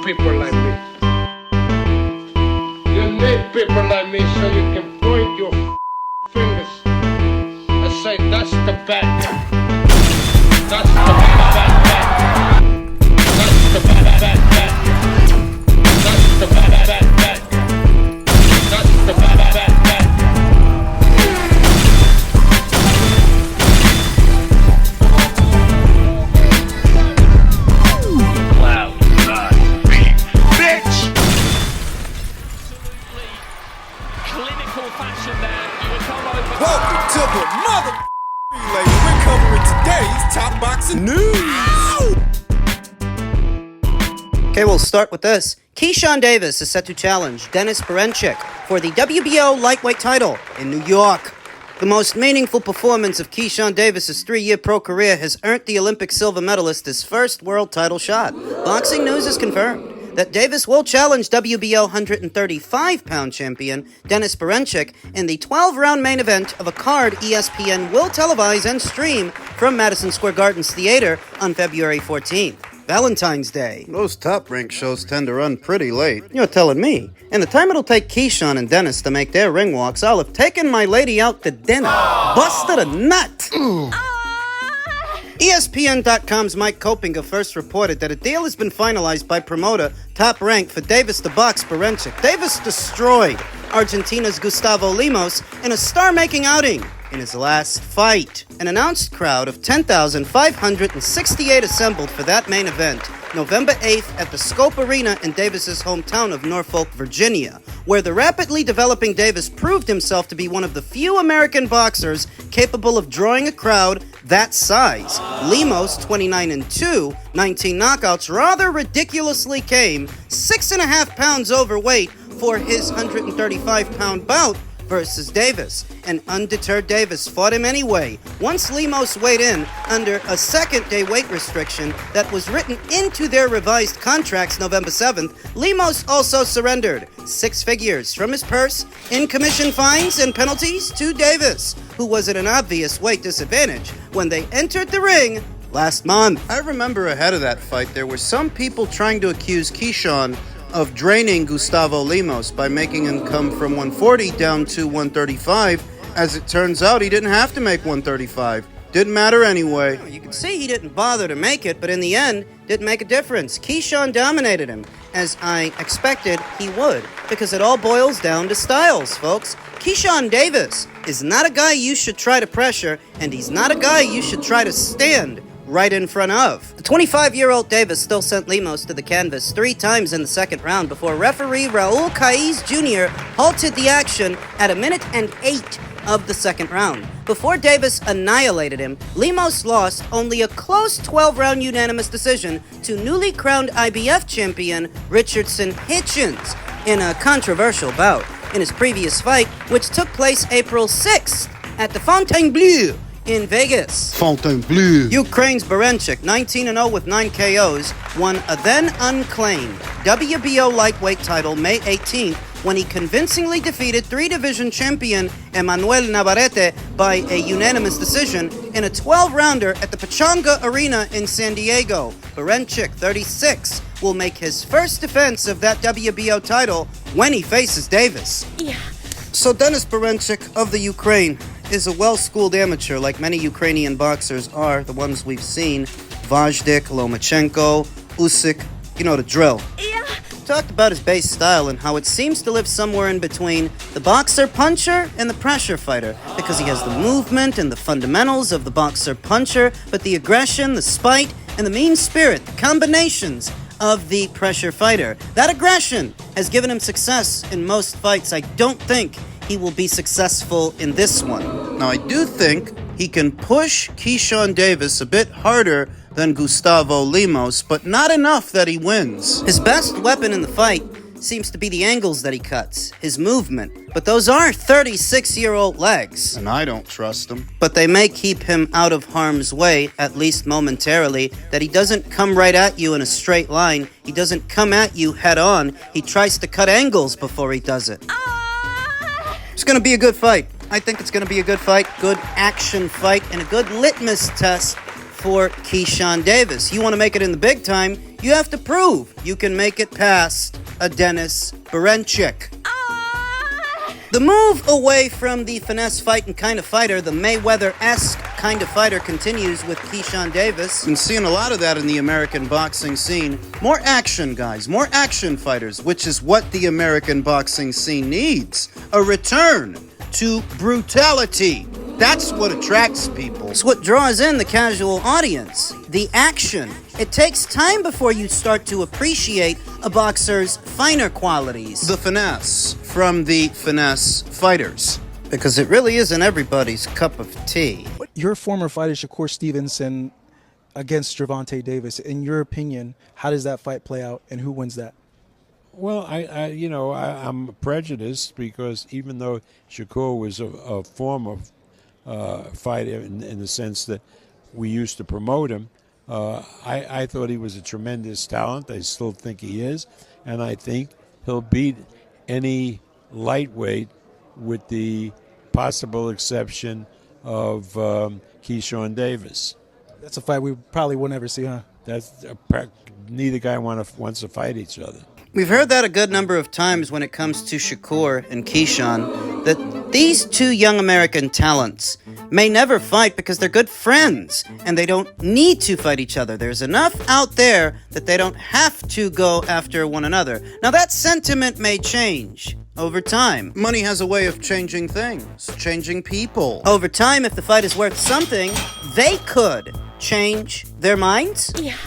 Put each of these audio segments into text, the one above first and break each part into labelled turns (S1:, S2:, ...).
S1: people like me. You need people like me so you can point your fingers and say, that's the bad guy. That's the bad guy. That's the bad guy. That's the bad guy. That's the bad guy.
S2: Welcome to the mother relay. We're covering today's top boxing news.
S3: Okay, we'll start with this. Keyshawn Davis is set to challenge Dennis Berinchyk for the WBO lightweight title in New York. The most meaningful performance of Keyshawn Davis' 3-year pro career has earned the Olympic silver medalist his first world title shot. Boxing News has confirmed that Davis will challenge WBO 135-pound champion Dennis Berinchyk in the 12-round main event of a card ESPN will televise and stream from Madison Square Garden's theater on February 14th, Valentine's Day. Those top-ranked shows tend to run pretty late. You're telling me. And the time it'll take Keyshawn and Dennis to make their ring walks, I'll have taken my lady out to dinner. Busted a nut. ESPN.com's Mike Kopinger first reported that a deal has been finalized by promoter Top Rank for Davis to box Berinchyk. Davis destroyed Argentina's Gustavo Lemos in a star-making outing in his last fight. An announced crowd of 10,568 assembled for that main event November 8th at the Scope Arena in Davis's hometown of Norfolk, Virginia, where the rapidly developing Davis proved himself to be one of the few American boxers capable of drawing a crowd that size. Lemos, 29-2, 19 knockouts, rather ridiculously came 6.5 pounds overweight for his 135-pound bout versus Davis. An undeterred Davis fought him anyway. Once Lemos weighed in under a second-day weight restriction that was written into their revised contracts November 7th, Lemos also surrendered 6 figures from his purse in commission fines and penalties to Davis, who was at an obvious weight disadvantage when they entered the ring last month. I remember ahead of that fight, there were some people trying to accuse Keyshawn of draining Gustavo Lemos by making him come from 140 down to 135. As it turns out, he didn't have to make 135. Didn't matter anyway. You can see he didn't bother to make it, but in the end, didn't make a difference. Keyshawn dominated him, as I expected he would, because it all boils down to styles, folks. Keyshawn Davis is not a guy you should try to pressure, and he's not a guy you should try to stand right in front of. The 25-year-old Davis still sent Lemos to the canvas 3 times in the second round before referee Raul Caiz Jr. halted the action at 1:08 of the second round. Before Davis annihilated him, Lemos lost only a close 12-round unanimous decision to newly crowned IBF champion Richardson Hitchens in a controversial bout. In his previous fight, which took place April 6th at the Fontainebleau in Vegas,
S2: Fontainebleau,
S3: Ukraine's Berinchyk, 19-0 with 9 KOs, won a then unclaimed WBO lightweight title May 18th when he convincingly defeated 3-division champion Emmanuel Navarrete by a unanimous decision in a 12-rounder at the Pechanga Arena in San Diego. Berinchyk, 36, will make his first defense of that WBO title when he faces Davis.
S4: Yeah.
S3: So Dennis Berinchyk of the Ukraine is a well-schooled amateur like many Ukrainian boxers are, the ones we've seen. Vajdik, Lomachenko, Usyk, you know the drill.
S4: Yeah.
S3: Talked about his base style and how it seems to live somewhere in between the boxer-puncher and the pressure fighter, because he has the movement and the fundamentals of the boxer-puncher, but the aggression, the spite, and the mean spirit, the combinations of the pressure fighter. That aggression has given him success in most fights. I don't think he will be successful in this one. Now, I do think he can push Keyshawn Davis a bit harder than Gustavo Lemos, but not enough that he wins. His best weapon in the fight seems to be the angles that he cuts, his movement. But those are 36-year-old legs. And I don't trust him. But they may keep him out of harm's way, at least momentarily, that he doesn't come right at you in a straight line. He doesn't come at you head on. He tries to cut angles before he does it. It's going to be a good fight. I think it's going to be a good fight, good action fight, and a good litmus test for Keyshawn Davis. You want to make it in the big time, you have to prove you can make it past a Dennis Berinchyk. The move away from the finesse fighting kind of fighter, the Mayweather-esque kind of fighter, continues with Keyshawn Davis. I'm seeing a lot of that in the American boxing scene. More action, guys. More action fighters, which is what the American boxing scene needs. A return to brutality. That's what attracts people. It's what draws in the casual audience. The action. It takes time before you start to appreciate a boxer's finer qualities. The finesse from the finesse fighters. Because it really isn't everybody's cup of tea.
S4: Your former fighter, Shakur Stevenson, against Gervonta Davis. In your opinion, how does that fight play out, and who wins that?
S5: Well, I'm prejudiced because even though Shakur was a former fighter in the sense that we used to promote him, I thought he was a tremendous talent. I still think he is, and I think he'll beat any lightweight with the possible exception of Keyshawn Davis.
S4: That's a fight we probably will never see, huh?
S5: Neither guy wants to fight each other.
S3: We've heard that a good number of times when it comes to Shakur and Keyshawn, that these two young American talents may never fight because they're good friends and they don't need to fight each other. There's enough out there that they don't have to go after one another. Now that sentiment may change over time. Money has a way of changing things, changing people. Over time, if the fight is worth something, they could change their minds. Yeah.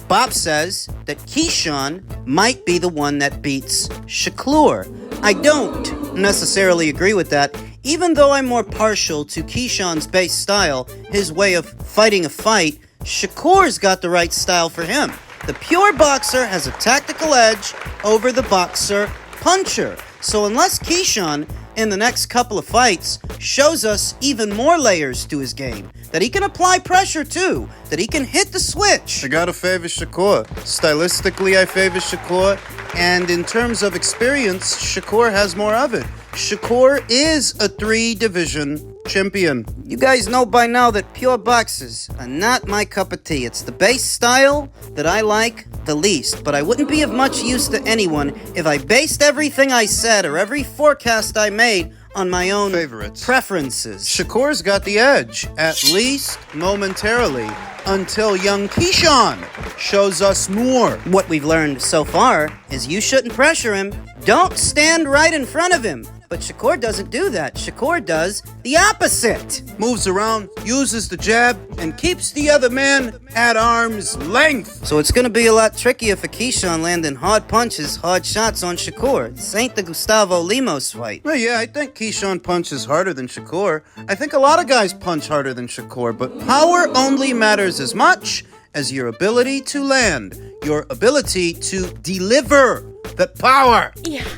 S3: Bob says that Keyshawn might be the one that beats Shakur. I don't necessarily agree with that, even though I'm more partial to Keyshawn's base style, his way of fighting a fight. Shakur's got the right style for him. The pure boxer has a tactical edge over the boxer puncher. So unless Keyshawn, in the next couple of fights, shows us even more layers to his game, that he can apply pressure too, that he can hit the switch. I gotta favor Shakur. Stylistically, I favor Shakur, and in terms of experience, Shakur has more of it. Shakur is a 3-division champion. You guys know by now that pure boxers are not my cup of tea. It's the base style that I like the least, but I wouldn't be of much use to anyone if I based everything I said or every forecast I made on my own favorites, preferences. Shakur's got the edge, at least momentarily, until young Keyshawn shows us more. What we've learned so far is you shouldn't pressure him. Don't stand right in front of him. But Shakur doesn't do that. Shakur does the opposite. Moves around, uses the jab, and keeps the other man at arm's length. So it's going to be a lot trickier for Keyshawn landing hard punches, hard shots on Shakur. This ain't the Gustavo Lemos fight. Well, yeah, I think Keyshawn punches harder than Shakur. I think a lot of guys punch harder than Shakur, but power only matters as much as your ability to land, your ability to deliver that power. Yeah.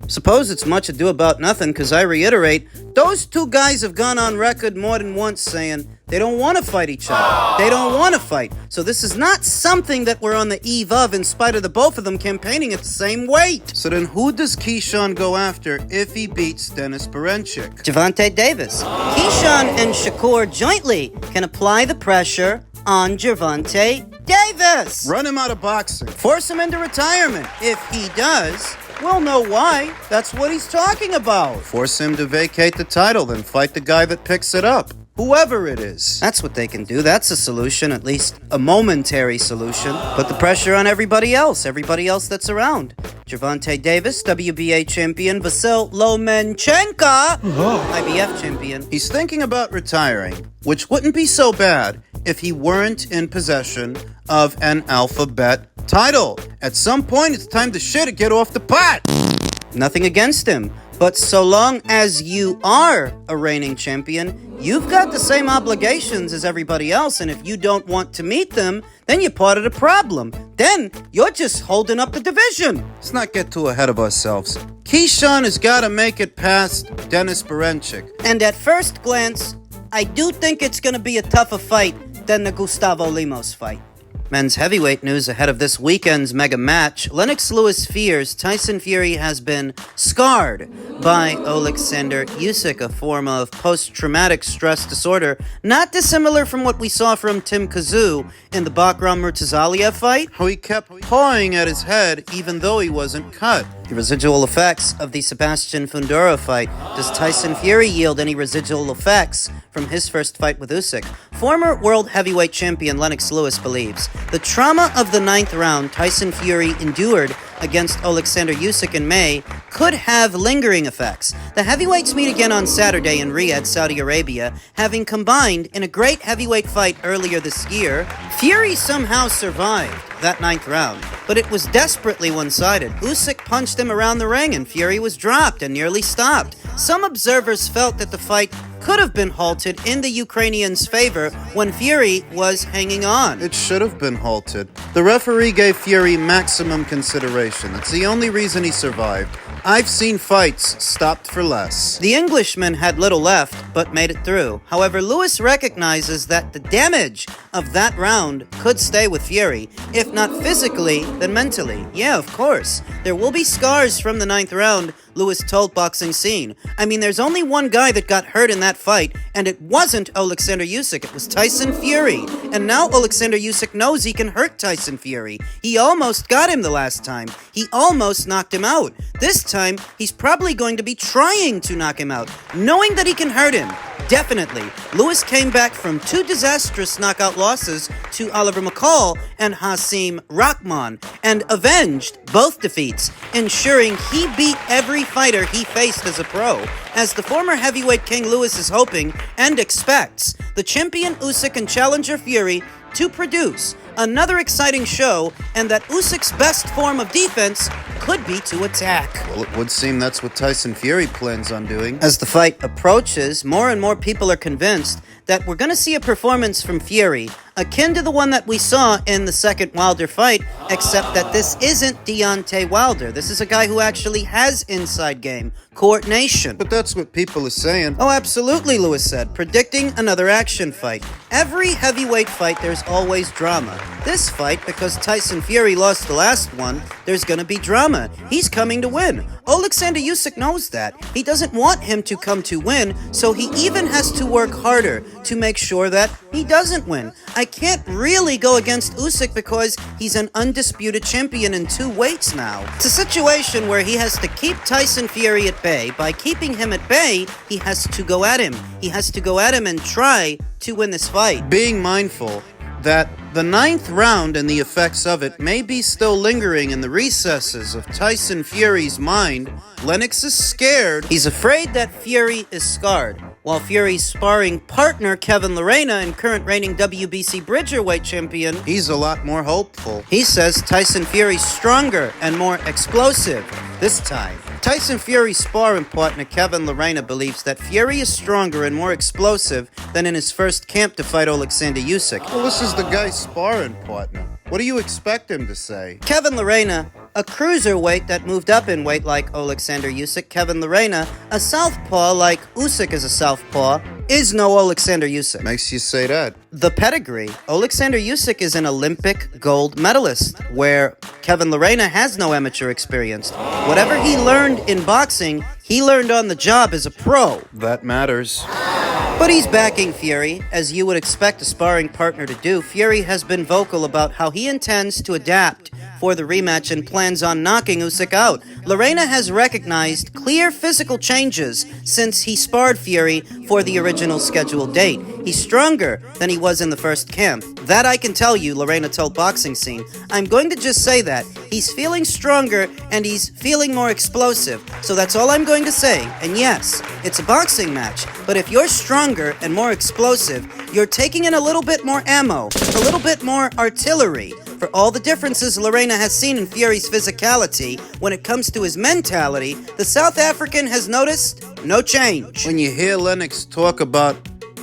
S3: Suppose it's much ado about nothing, because I reiterate, those two guys have gone on record more than once saying they don't want to fight each other. They don't want to fight. So this is not something that we're on the eve of, in spite of the both of them campaigning at the same weight. So then who does Keyshawn go after if he beats Dennis Berinchyk? Gervonta Davis. Keyshawn and Shakur jointly can apply the pressure on Gervonta Davis. Run him out of boxing. Force him into retirement. If he does, we'll know why. That's what he's talking about. Force him to vacate the title, then fight the guy that picks it up. Whoever it is. That's what they can do. That's a solution, at least a momentary solution. Put the pressure on everybody else that's around. Gervonta Davis, WBA champion. Vasyl Lomachenko, IBF champion. He's thinking about retiring, which wouldn't be so bad if he weren't in possession of an alphabet title. At some point, it's time to shit and get off the pot. Nothing against him, but so long as you are a reigning champion, you've got the same obligations as everybody else, and if you don't want to meet them, then you're part of the problem. Then you're just holding up the division. Let's not get too ahead of ourselves. Keyshawn has got to make it past Dennis Berinchyk. And at first glance, I do think it's going to be a tougher fight than the Gustavo Lemos fight. Men's heavyweight news ahead of this weekend's mega match. Lennox Lewis fears Tyson Fury has been scarred by Alexander Usyk, a form of post-traumatic stress disorder, not dissimilar from what we saw from Tim Kazoo in the Bakram Murtazalia fight, how he kept pawing at his head even though he wasn't cut. The residual effects of the Sebastian Fundora fight. Does Tyson Fury yield any residual effects from his first fight with Usyk? Former world heavyweight champion Lennox Lewis believes the trauma of the 9th round Tyson Fury endured against Alexander Usyk in May could have lingering effects. The heavyweights meet again on Saturday in Riyadh, Saudi Arabia, having combined in a great heavyweight fight earlier this year. Fury somehow survived that 9th round, but it was desperately one-sided. Usyk punched him around the ring and Fury was dropped and nearly stopped. Some observers felt that the fight could have been halted in the Ukrainians' favor when Fury was hanging on.
S6: It should have been halted. The referee gave Fury maximum consideration. That's the only reason he survived. I've seen fights stopped for less.
S3: The Englishman had little left, but made it through. However, Lewis recognizes that the damage of that round could stay with Fury, if not physically, then mentally. Yeah, of course. There will be scars from the 9th round, Lewis told Boxing Scene. I mean, there's only one guy that got hurt in that fight, and it wasn't Alexander Usyk, it was Tyson Fury. And now Alexander Usyk knows he can hurt Tyson Fury. He almost got him the last time. He almost knocked him out. This time, he's probably going to be trying to knock him out, knowing that he can hurt him. Definitely. Lewis came back from 2 disastrous knockout losses to Oliver McCall and Hasim Rahman, and avenged both defeats, ensuring he beat every fighter he faced as a pro. As the former heavyweight king Lewis is hoping and expects the champion Usyk and challenger Fury to produce another exciting show, and that Usyk's best form of defense could be to attack.
S6: Well, it would seem that's what Tyson Fury plans on doing.
S3: As the fight approaches, more and more people are convinced that we're going to see a performance from Fury akin to the one that we saw in the second Wilder fight, except that this isn't Deontay Wilder. This is a guy who actually has inside game, coordination.
S6: But that's what people are saying.
S3: Oh, absolutely, Lewis said, predicting another action fight. Every heavyweight fight, there's always drama. This fight, because Tyson Fury lost the last one, there's gonna be drama. He's coming to win. Alexander Usyk knows that. He doesn't want him to come to win, so he even has to work harder to make sure that he doesn't win. I can't really go against Usyk because he's an undisputed champion in 2 weights now. It's a situation where he has to keep Tyson Fury at bay. By keeping him at bay, he has to go at him. He has to go at him and try to win this fight.
S6: Being mindful that the 9th round and the effects of it may be still lingering in the recesses of Tyson Fury's mind, Lennox is scared.
S3: He's afraid that Fury is scarred, while Fury's sparring partner Kevin Lerena and current reigning WBC Bridgerweight champion,
S6: He's a lot more hopeful.
S3: he says Tyson Fury's stronger and more explosive this time. Tyson Fury's sparring partner Kevin Lerena believes that Fury is stronger and more explosive than in his first camp to fight Alexander Usyk.
S6: Well, this is the guy's sparring partner. What do you expect him to say?
S3: Kevin Lerena, a cruiserweight that moved up in weight like Alexander Usyk. Kevin Lerena, a southpaw like Usyk is a southpaw, is no Alexander Usyk.
S6: Makes you say that.
S3: The pedigree. Alexander Usyk is an Olympic gold medalist, where Kevin Lerena has no amateur experience. Whatever he learned in boxing, he learned on the job as a pro.
S6: That matters.
S3: But he's backing Fury, as you would expect a sparring partner to do. Fury has been vocal about how he intends to adapt for the rematch and plans on knocking Usyk out. Lerena has recognized clear physical changes since he sparred Fury for the original scheduled date. He's stronger than he was in the first camp. That I can tell you, Lerena told Boxing Scene. I'm going to just say that. He's feeling stronger and he's feeling more explosive. So that's all I'm going to say. And yes, it's a boxing match, but if you're stronger and more explosive, you're taking in a little bit more ammo, a little bit more artillery. For all the differences Lerena has seen in Fury's physicality, when it comes to his mentality, the South African has noticed no change.
S6: When you hear Lennox talk about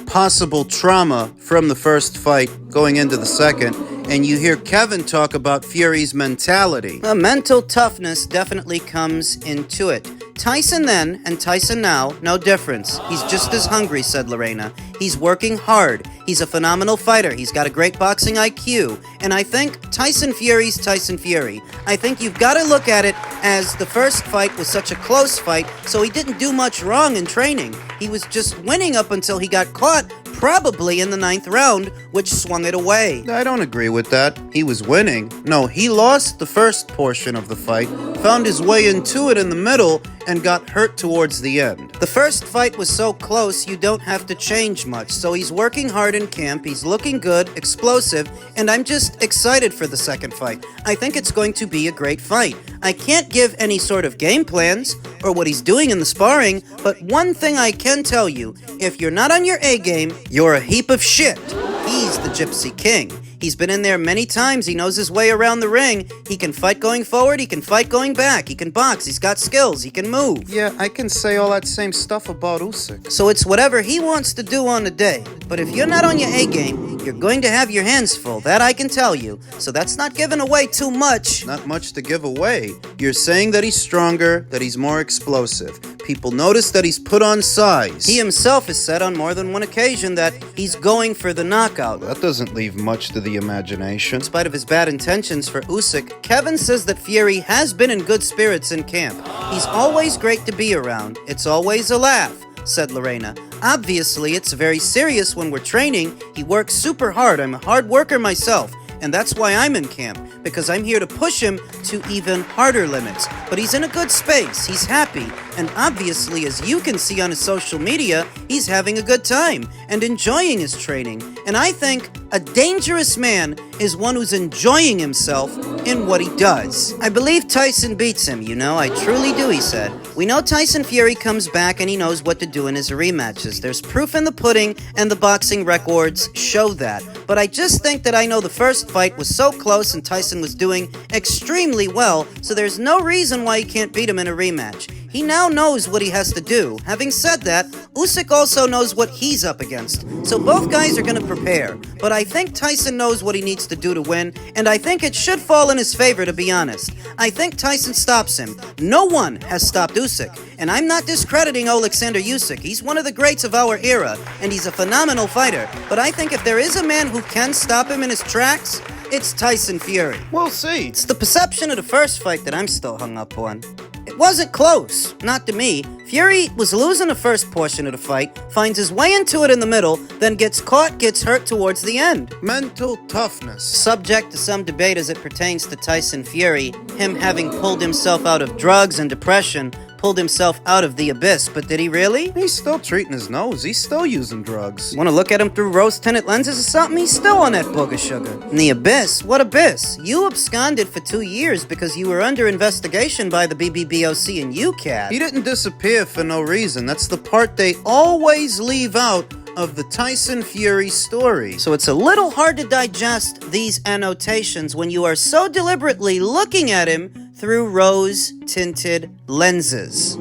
S6: possible trauma from the first fight going into the second, and you hear Kevin talk about Fury's mentality.
S3: Mental toughness definitely comes into it. Tyson then and Tyson now, no difference. He's just as hungry, said Lerena. He's working hard. He's a phenomenal fighter. He's got a great boxing IQ. And I think Tyson Fury's Tyson Fury. I think you've got to look at it as the first fight was such a close fight, so he didn't do much wrong in training. He was just winning up until he got caught, probably in the 9th round, which swung it away.
S6: I don't agree with that. He was winning. No, he lost the first portion of the fight, found his way into it in the middle, and got hurt towards the end.
S3: The first fight was so close, you don't have to change much. So he's working hard in camp, he's looking good, explosive, and I'm just excited for the second fight. I think it's going to be a great fight. I can't give any sort of game plans or what he's doing in the sparring, but one thing I can tell you, if you're not on your A game, you're a heap of shit. He's the Gypsy King. He's been in there many times. He knows his way around the ring. He can fight going forward. He can fight going back. He can box. He's got skills. He can move.
S6: Yeah, I can say all that same stuff about Usyk.
S3: So it's whatever he wants to do on the day. But if you're not on your A game, you're going to have your hands full. That I can tell you. So that's not giving away too much.
S6: Not much to give away. You're saying that he's stronger, that he's more explosive. People notice that he's put on size.
S3: He himself has said on more than one occasion that he's going for the knockout.
S6: That doesn't leave much to the imagination.
S3: In spite of his bad intentions for Usyk, Kevin says that Fury has been in good spirits in camp. He's always great to be around. It's always a laugh, said Lerena. Obviously, it's very serious when we're training. He works super hard. I'm a hard worker myself. And that's why I'm in camp, because I'm here to push him to even harder limits. But he's in a good space, he's happy, and obviously, as you can see on his social media, he's having a good time and enjoying his training. And I think a dangerous man is one who's enjoying himself in what he does. I believe Tyson beats him, I truly do, he said. We know Tyson Fury comes back and he knows what to do in his rematches. There's proof in the pudding, and the boxing records show that. But I just think that I know the first fight was so close and Tyson was doing extremely well, so there's no reason why he can't beat him in a rematch. He now knows what he has to do. Having said that, Usyk also knows what he's up against. So both guys are going to prepare. But I think Tyson knows what he needs to do to win, and I think it should fall in his favor, to be honest. I think Tyson stops him. No one has stopped Usyk. And I'm not discrediting Alexander Usyk. He's one of the greats of our era, and he's a phenomenal fighter. But I think if there is a man who can stop him in his tracks, it's Tyson Fury.
S6: We'll see.
S3: It's the perception of the first fight that I'm still hung up on. It wasn't close, not to me. Fury was losing the first portion of the fight, finds his way into it in the middle, then gets caught, gets hurt towards the end.
S6: Mental toughness.
S3: Subject to some debate as it pertains to Tyson Fury, him having pulled himself out of drugs and depression, pulled himself out of the abyss, but did he really?
S6: He's still treating his nose. He's still using drugs.
S3: Want to look at him through rose-tinted lenses or something? He's still on that booger sugar. In the abyss? What abyss? You absconded for 2 years because you were under investigation by the BBBOC and UCAD.
S6: He didn't disappear for no reason. That's the part they always leave out of the Tyson Fury story.
S3: So it's a little hard to digest these annotations when you are so deliberately looking at him through rose-tinted lenses.